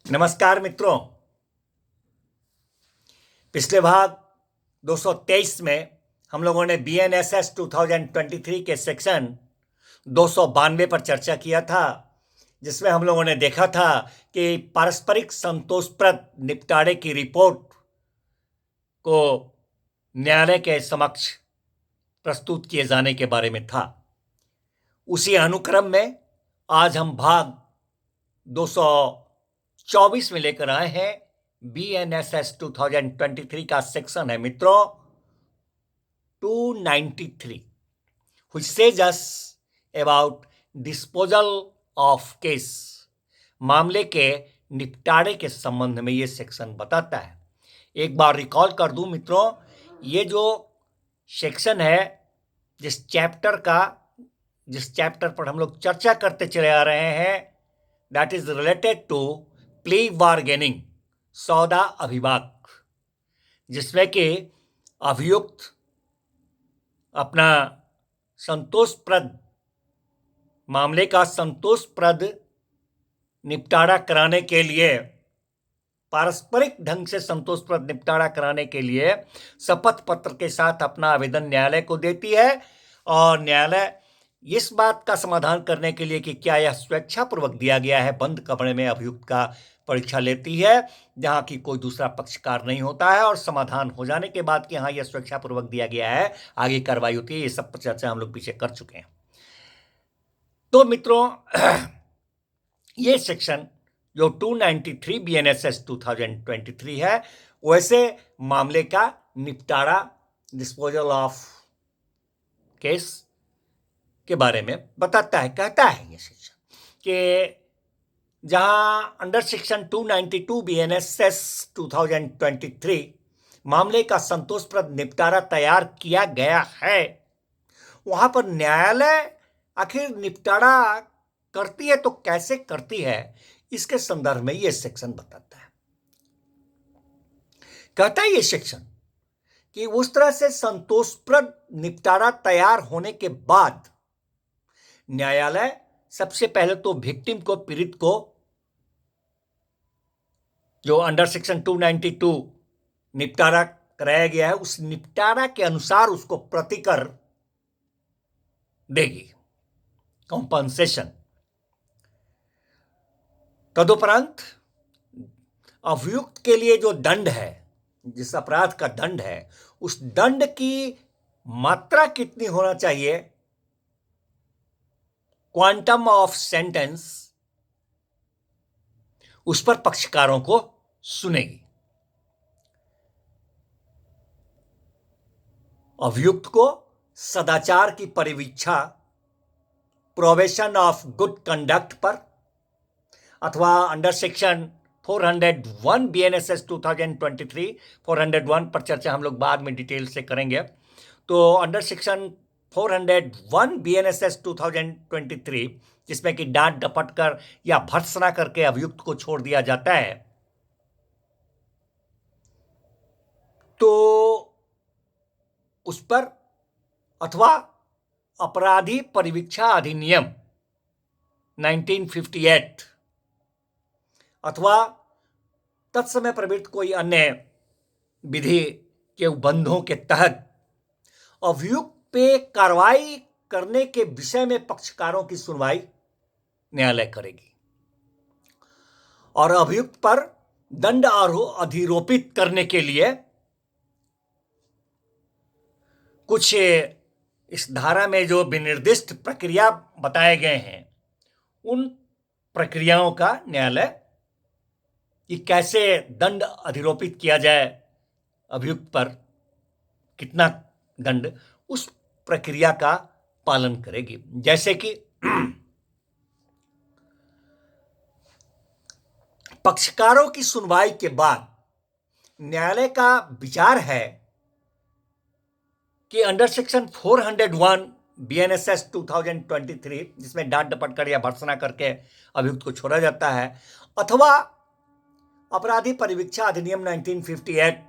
नमस्कार मित्रों। पिछले भाग 223 में हम लोगों ने BNSS 2023 के सेक्शन 292 पर चर्चा किया था, जिसमें हम लोगों ने देखा था कि पारस्परिक संतोषप्रद निपटारे की रिपोर्ट को न्यायालय के समक्ष प्रस्तुत किए जाने के बारे में था। उसी अनुक्रम में आज हम भाग 224 में लेकर आए हैं। BNSS 2023 का सेक्शन है मित्रों 293, which says us about disposal of case। मामले के निपटारे के संबंध में यह सेक्शन बताता है। एक बार रिकॉल कर दूं मित्रों, ये जो सेक्शन है जिस चैप्टर पर हम लोग चर्चा करते चले आ रहे हैं, that is related to plea bargaining, सौदा अभिभाग, जिसमें कि अभियुक्त अपना संतोषप्रद मामले का संतोषप्रद निपटारा कराने के लिए, पारस्परिक ढंग से संतोषप्रद निपटारा कराने के लिए शपथ पत्र के साथ अपना आवेदन न्यायालय को देती है, और न्यायालय इस बात का समाधान करने के लिए कि क्या यह स्वेच्छापूर्वक दिया गया है, बंद कमरे में अभियुक्त का परीक्षा लेती है, जहां की कोई दूसरा पक्षकार नहीं होता है, और समाधान हो जाने के बाद कि हाँ यह स्वेच्छापूर्वक दिया गया है, आगे कार्रवाई होती है। ये सब पर चर्चा हम लोग पीछे कर चुके हैं। तो मित्रों ये सेक्शन जो 293 BNSS 2023 है, वैसे मामले का निपटारा, डिस्पोजल ऑफ केस के बारे में बताता है। कहता है ये सेक्शन कि जहां अंडर सेक्शन 292 BNSS 2023 मामले का संतोषप्रद निपटारा तैयार किया गया है, वहां पर न्यायालय आखिर निपटारा करती है तो कैसे करती है, इसके संदर्भ में यह सेक्शन बताता है। कहता है ये सेक्शन कि उस तरह से संतोषप्रद निपटारा तैयार होने के बाद न्यायालय सबसे पहले तो विक्टिम को, पीड़ित को, जो अंडर सेक्शन 292 निपटारा कराया गया है, उस निपटारा के अनुसार उसको प्रतिकर देगी, कॉम्पनसेशन। तदुपरांत अभियुक्त के लिए जो दंड है, जिस अपराध का दंड है, उस दंड की मात्रा कितनी होना चाहिए, क्वांटम ऑफ सेंटेंस, उस पर पक्षकारों को सुनेगी। अभियुक्त को सदाचार की परिवीक्षा, प्रोबेशन ऑफ गुड कंडक्ट पर, अथवा अंडर सेक्शन 401 BNSS 2023 401 पर चर्चा हम लोग बाद में डिटेल से करेंगे। तो अंडर सेक्शन 401 BNSS 2023, जिसमें कि डांट डपट कर या भर्त्सना करके अभियुक्त को छोड़ दिया जाता है, तो उस पर, अथवा अपराधी परिवीक्षा अधिनियम 1958 अथवा तत्समय प्रवृत्त कोई अन्य विधि के उपबंधों के तहत अभियुक्त पे कार्रवाई करने के विषय में पक्षकारों की सुनवाई न्यायालय करेगी, और अभियुक्त पर दंड अधिरोपित करने के लिए कुछ इस धारा में जो विनिर्दिष्ट प्रक्रिया बताए गए हैं, उन प्रक्रियाओं का न्यायालय कि कैसे दंड अधिरोपित किया जाए अभियुक्त पर, कितना दंड, उस प्रक्रिया का पालन करेगी। जैसे कि पक्षकारों की सुनवाई के बाद न्यायालय का विचार है कि अंडर सेक्शन 401 BNSS 2023, जिसमें डांट डपट कर या भर्त्सना करके अभियुक्त को छोड़ा जाता है, अथवा अपराधी परिवीक्षा अधिनियम 1958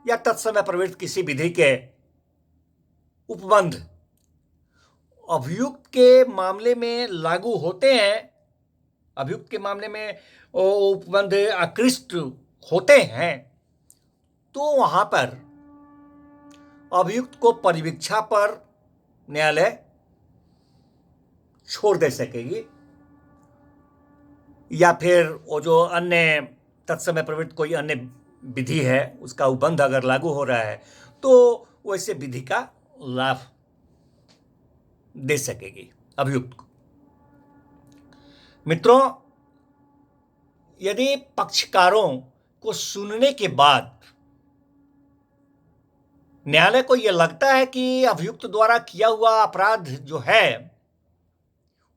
या तत्समय प्रवृत्त किसी विधि के उपबंध अभियुक्त के मामले में लागू होते हैं, अभियुक्त के मामले में उपबंध आकृष्ट होते हैं, तो वहां पर अभियुक्त को परिवीक्षा पर न्यायालय छोड़ दे सकेगी, या फिर वो जो अन्य तत्समय प्रवृत्त कोई अन्य विधि है उसका उपबंध अगर लागू हो रहा है तो वैसे विधि का लाभ दे सकेगी अभियुक्त को। मित्रों, यदि पक्षकारों को सुनने के बाद न्यायालय को यह लगता है कि अभियुक्त द्वारा किया हुआ अपराध जो है,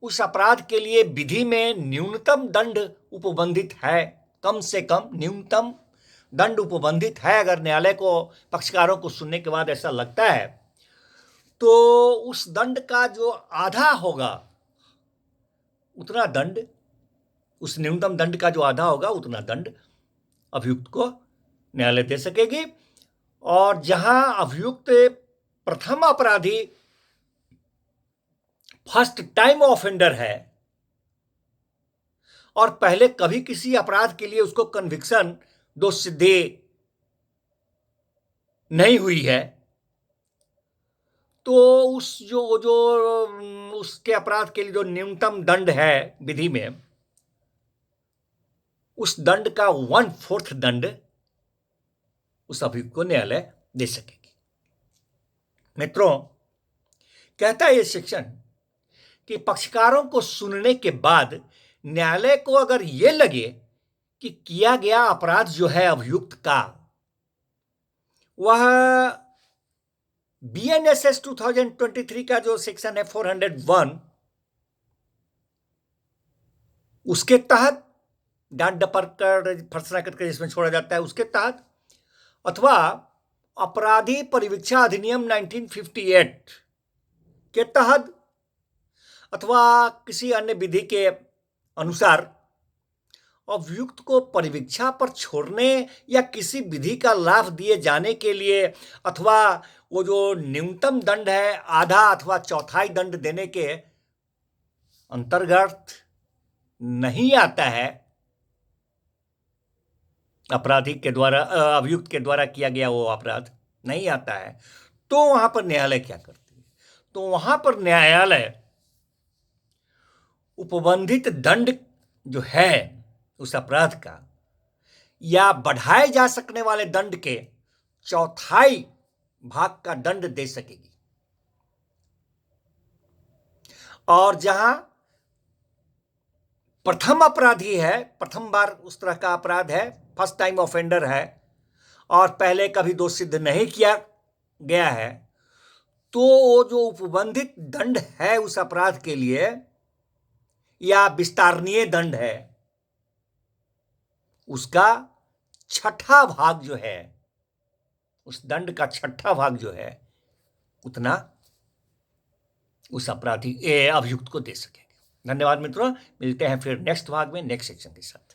उस अपराध के लिए विधि में न्यूनतम दंड उपबंधित है, कम से कम न्यूनतम दंड उपबंधित है, अगर न्यायालय को पक्षकारों को सुनने के बाद ऐसा लगता है, तो उस दंड का जो आधा होगा उतना दंड, उस न्यूनतम दंड का जो आधा होगा उतना दंड अभियुक्त को न्यायालय दे सकेगी। और जहां अभियुक्त प्रथम अपराधी, फर्स्ट टाइम ऑफेंडर है और पहले कभी किसी अपराध के लिए उसको कन्विक्शन, दोष सिद्धि नहीं हुई है, तो उसके अपराध के लिए जो न्यूनतम दंड है विधि में, उस दंड का 1/4 दंड उस अभियुक्त को न्यायालय दे सकेगी। मित्रों, कहता है ये सेक्शन कि पक्षकारों को सुनने के बाद न्यायालय को अगर यह लगे कि किया गया अपराध जो है अभियुक्त का, वह BNSS 2023 का जो सेक्शन है 401, उसके तहत डांट डपर कर फर्सना करके जिसमें छोड़ा जाता है उसके तहत, अथवा अपराधी परिवीक्षा अधिनियम 1958 के तहत, अथवा किसी अन्य विधि के अनुसार अभियुक्त को परिवीक्षा पर छोड़ने या किसी विधि का लाभ दिए जाने के लिए, अथवा वो जो न्यूनतम दंड है आधा अथवा चौथाई दंड देने के अंतर्गत नहीं आता है, अपराधी के द्वारा, अभियुक्त के द्वारा किया गया वो अपराध नहीं आता है, तो वहां पर न्यायालय क्या करती है? तो वहां पर न्यायालय उपबंधित दंड जो है उस अपराध का, या बढ़ाए जा सकने वाले दंड के चौथाई भाग का दंड दे सकेगी। और जहां प्रथम अपराधी है, प्रथम बार उस तरह का अपराध है, फर्स्ट टाइम ऑफेंडर है और पहले कभी दोष सिद्ध नहीं किया गया है, तो वो जो उपबंधित दंड है उस अपराध के लिए, या विस्तारणीय दंड है, उसका छठा भाग जो है, उस दंड का छठा भाग जो है, उतना उस अपराधी अभियुक्त को दे सकेंगे। धन्यवाद मित्रों, मिलते हैं फिर नेक्स्ट भाग में नेक्स्ट सेक्शन के साथ।